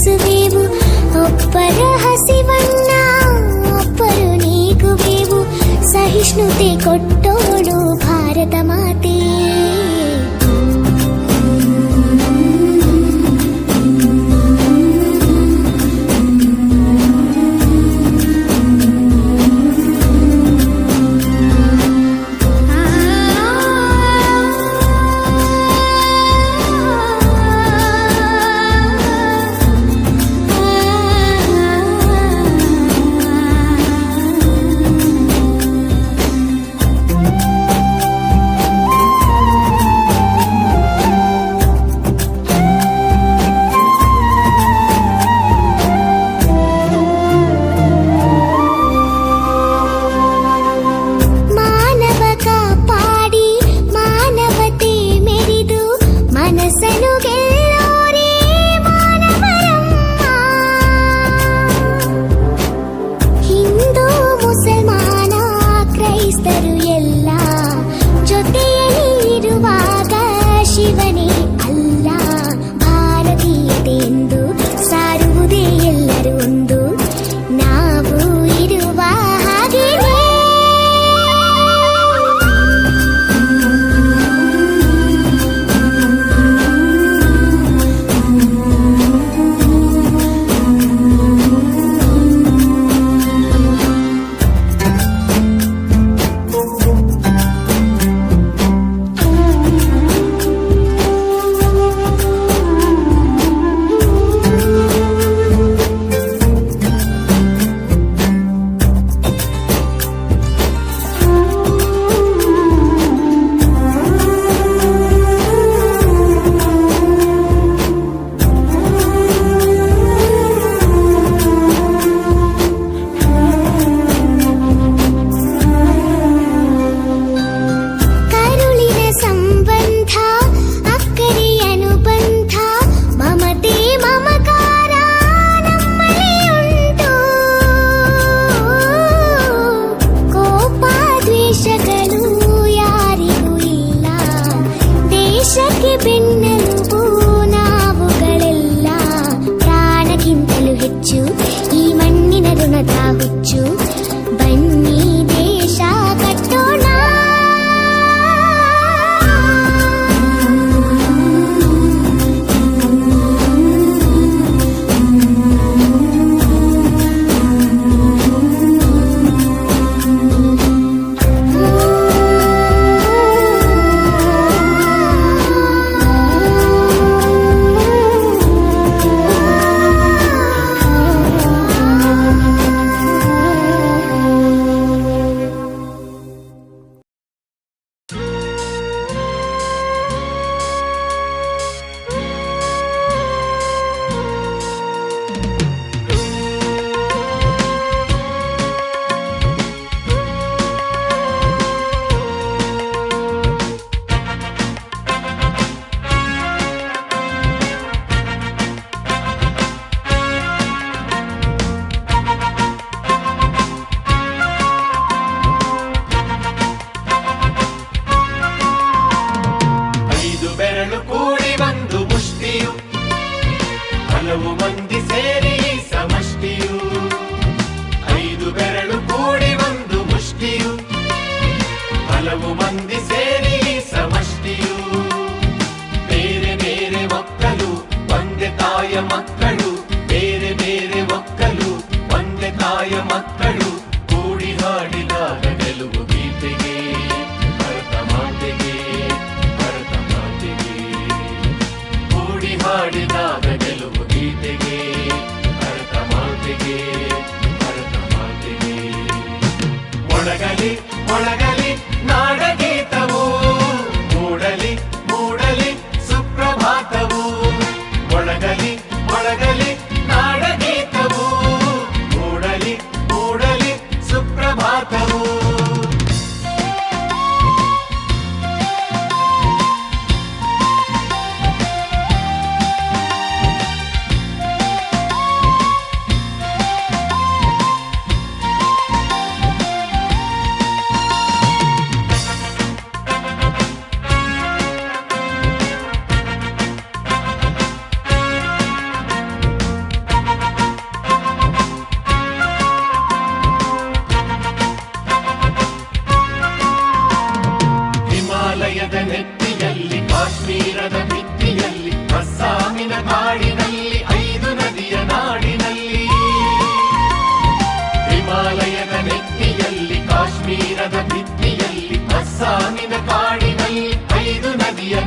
ತೀರಿಸುವೆವು. ಒಬ್ಬರ ಹಸಿವನ್ನ ಒಬ್ಬರು ನೀಗುವೆವು. ಸಹಿಷ್ಣುತೆ ಕೊಟ್ಟೋಳು ಭಾರತ ಮಾತೆ.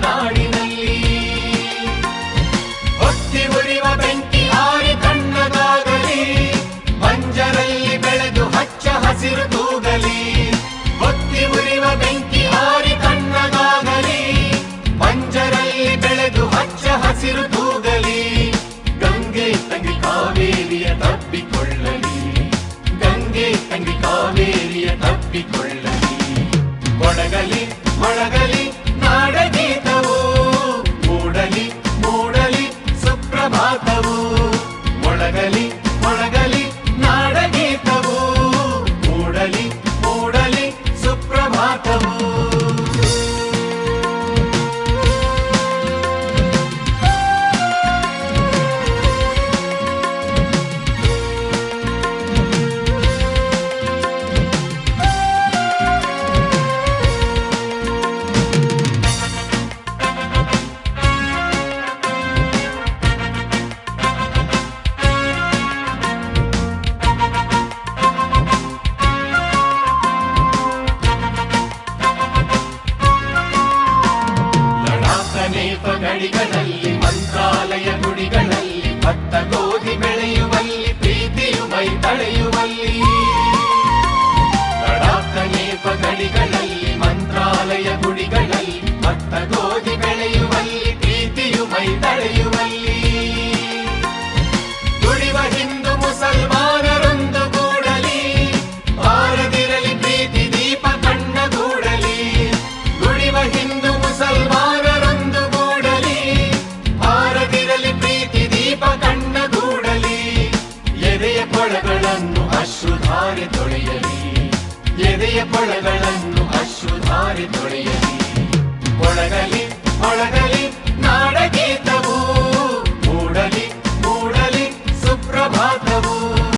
ನಾಡಿನಲ್ಲಿ ಹೊತ್ತಿ ಉರಿವ ಬೆಂಕಿ ಆರಿ ತಣ್ಣಗಾಗಲಿ, ಬಂಜರಲ್ಲಿ ಬೆಳೆದು ಹಚ್ಚ ಹಸಿರು ತೂಗಲಿ. ಹೊತ್ತಿ ಉರಿವ ಬೆಂಕಿ ಆರಿ ತಣ್ಣಗಾಗಲಿ, ಬಂಜರಲ್ಲಿ ಬೆಳೆದು ಹಚ್ಚ ಹಸಿರು ತೂಗಲಿ. ಗಂಗೆ ತಂಗಿ ಕಾವೇರಿಯ ತಪ್ಪಿಕೊಳ್ಳಲಿ, ಗಂಗೆ ತಂಗಿ ಕಾವೇರಿಯ ತಪ್ಪಿಕೊಳ್ಳಲಿ. ಮೊಳಗಲಿ ಮೊಳಗಲಿ ನಾಡಗೀತವು, ಮೂಡಲಿ ಮೂಡಲಿ ಸುಪ್ರಭಾತವು. ಮೊಳಗಲಿ ಮೊಳಗಲಿ ನಾಡಗೀತವು, ಮೂಡಲಿ ಮೂಡಲಿ ಸುಪ್ರಭಾತವು. ಗಡಿಗಳಲ್ಲಿ ಮಂತ್ರಾಲಯ ಗುಡಿಗಳಲ್ಲಿ ಭತ್ತ ಗೋಧಿ ಬೆಳೆಯುವಲ್ಲಿ ಪ್ರೀತಿಯು ಮೈ ತಳೆಯುವಲ್ಲಿ. ಲಡಾಖ ನೇಪ ಗಡಿಗಳಲ್ಲಿ ಮಂತ್ರಾಲಯ ಗುಡಿಗಳಲ್ಲಿ ಭತ್ತ ಗೋಧಿ ಬೆಳೆಯುವಲ್ಲಿ ಪ್ರೀತಿಯು ಮೈ ತಳೆಯುವಲ್ಲಿ. ದುಡಿವ ಹಿಂದೂ ಮುಸಲ್ಮಾನರೊಂದು ಗೂಡಲಿ, ಬಾರದಿರಲಿ ಪ್ರೀತಿ ದೀಪ ಕಣ್ಣಗೂಡಲಿ. ದುಡಿವ ಹಿಂದೂ ಮುಸಲ್ಮಾನರೊಂದು ಗೂಡಲಿ, ಬಾರದಿರಲಿ ಪ್ರೀತಿ ದೀಪ ಕಣ್ಣಗೂಡಲಿ. ಎದೆಯ ಕೊಳಗಳನ್ನು ಅಶ್ರುಧಾರೆ ತೊಳೆಯಲಿ, ಎದೆಯ ಕೊಳಗಳನ್ನು ಅಶ್ರುಧಾರೆ ತೊಳೆಯಲಿ. ಮೊಳಗಲಿ ಮೊಳಗಲಿ ನಾಡಗೀತವು,